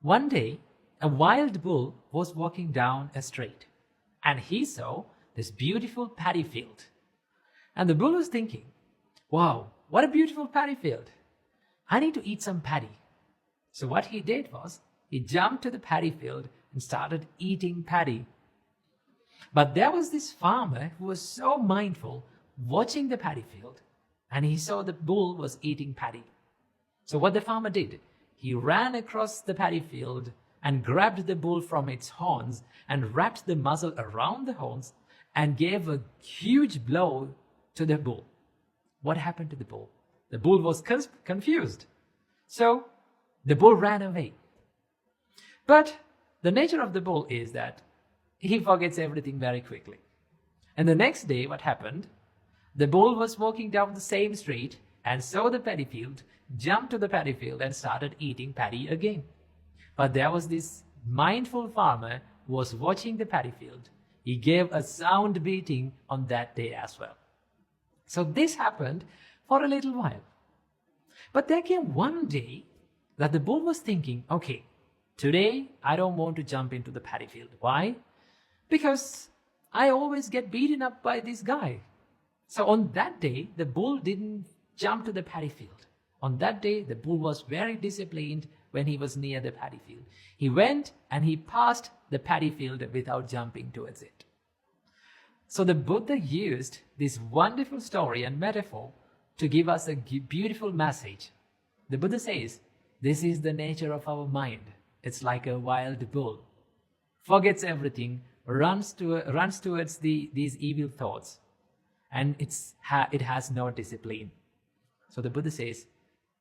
One day, a wild bull was walking down a street, and he saw this beautiful paddy field. And the bull was thinking, wow, what a beautiful paddy field. I need to eat some paddy. So what he did was, he jumped to the paddy field and started eating paddy. But there was this farmer who was so mindful watching the paddy field, and he saw the bull was eating paddy. So what the farmer did, he ran across the paddy field and grabbed the bull from its horns and wrapped the muzzle around the horns and gave a huge blow to the bull. What happened to the bull? The bull was confused. So the bull ran away. But the nature of the bull is that he forgets everything very quickly. And the next day, what happened? The bull was walking down the same street and saw the paddy field, jumped to the paddy field and started eating paddy again. But there was this mindful farmer who was watching the paddy field. He gave a sound beating on that day as well. So this happened for a little while. But there came one day that the bull was thinking, okay, today I don't want to jump into the paddy field. Why? Because I always get beaten up by this guy. So on that day, the bull didn't jump to the paddy field. On that day, the bull was very disciplined when he was near the paddy field. He went and he passed the paddy field without jumping towards it. So the Buddha used this wonderful story and metaphor to give us a beautiful message. The Buddha says, this is the nature of our mind. It's like a wild bull. Forgets everything, runs towards these evil thoughts, and it has no discipline. So the Buddha says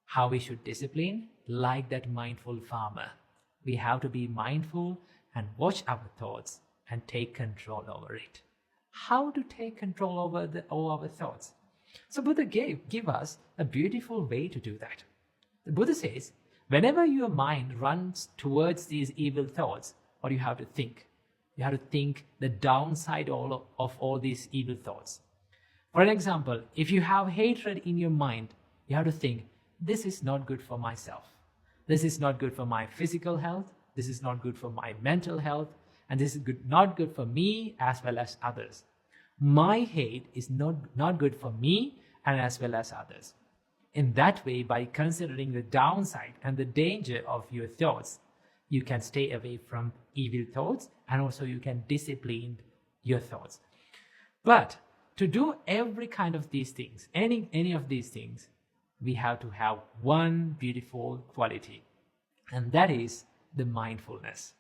how we should discipline, like that mindful farmer. We have to be mindful and watch our thoughts and take control over it. How to take control over all our thoughts? So Buddha give us a beautiful way to do that. The Buddha says, whenever your mind runs towards these evil thoughts, what you have to think? You have to think the downside of all these evil thoughts. For an example, if you have hatred in your mind, you have to think, this is not good for myself. This is not good for my physical health. This is not good for my mental health. And this is not good for me as well as others. My hate is not good for me and as well as others. In that way, by considering the downside and the danger of your thoughts, you can stay away from evil thoughts, and also you can discipline your thoughts. But to do every kind of these things, any of these things, we have to have one beautiful quality, and that is the mindfulness.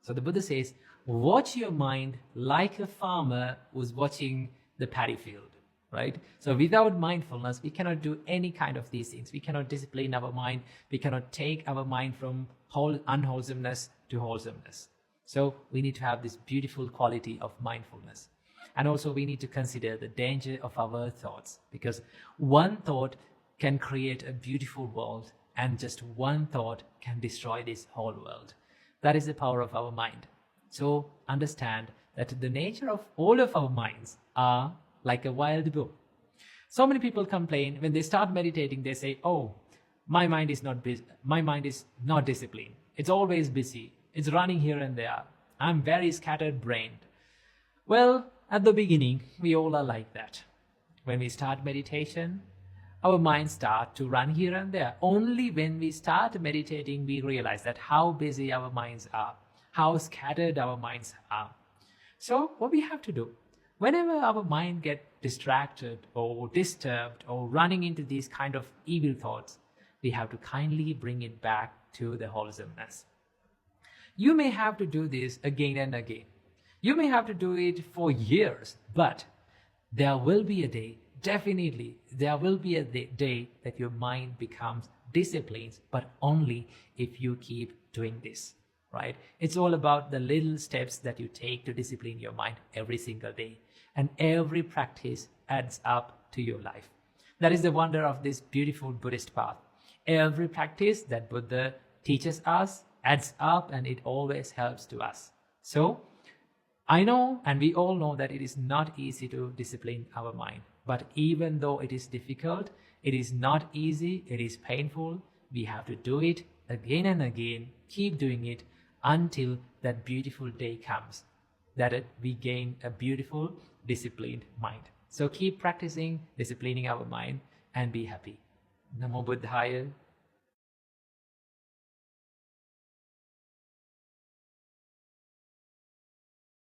So the Buddha says, watch your mind like a farmer who's watching the paddy field, right? So without mindfulness, we cannot do any kind of these things. We cannot discipline our mind. We cannot take our mind from unwholesomeness to wholesomeness. So we need to have this beautiful quality of mindfulness. And also we need to consider the danger of our thoughts, because one thought can create a beautiful world, and just one thought can destroy this whole world. That is the power of our mind. So understand that the nature of all of our minds are like a wild bull. So many people complain when they start meditating, they say, oh, my mind is not busy. My mind is not disciplined. It's always busy. It's running here and there. I'm very scattered brained. Well, at the beginning, we all are like that. When we start meditation, our minds start to run here and there. Only when we start meditating, we realize that how busy our minds are, how scattered our minds are. So what we have to do, whenever our mind gets distracted or disturbed or running into these kind of evil thoughts, we have to kindly bring it back to the wholesomeness. You may have to do this again and again. You may have to do it for years, but there will be a day, definitely, there will be a day that your mind becomes disciplined, but only if you keep doing this, right? It's all about the little steps that you take to discipline your mind every single day. And every practice adds up to your life. That is the wonder of this beautiful Buddhist path. Every practice that Buddha teaches us adds up, and it always helps to us. So, I know, and we all know, that it is not easy to discipline our mind. But even though it is difficult, it is not easy, it is painful, we have to do it again and again, keep doing it until that beautiful day comes, that we gain a beautiful, disciplined mind. So keep practicing disciplining our mind and be happy. Namo Buddhaya.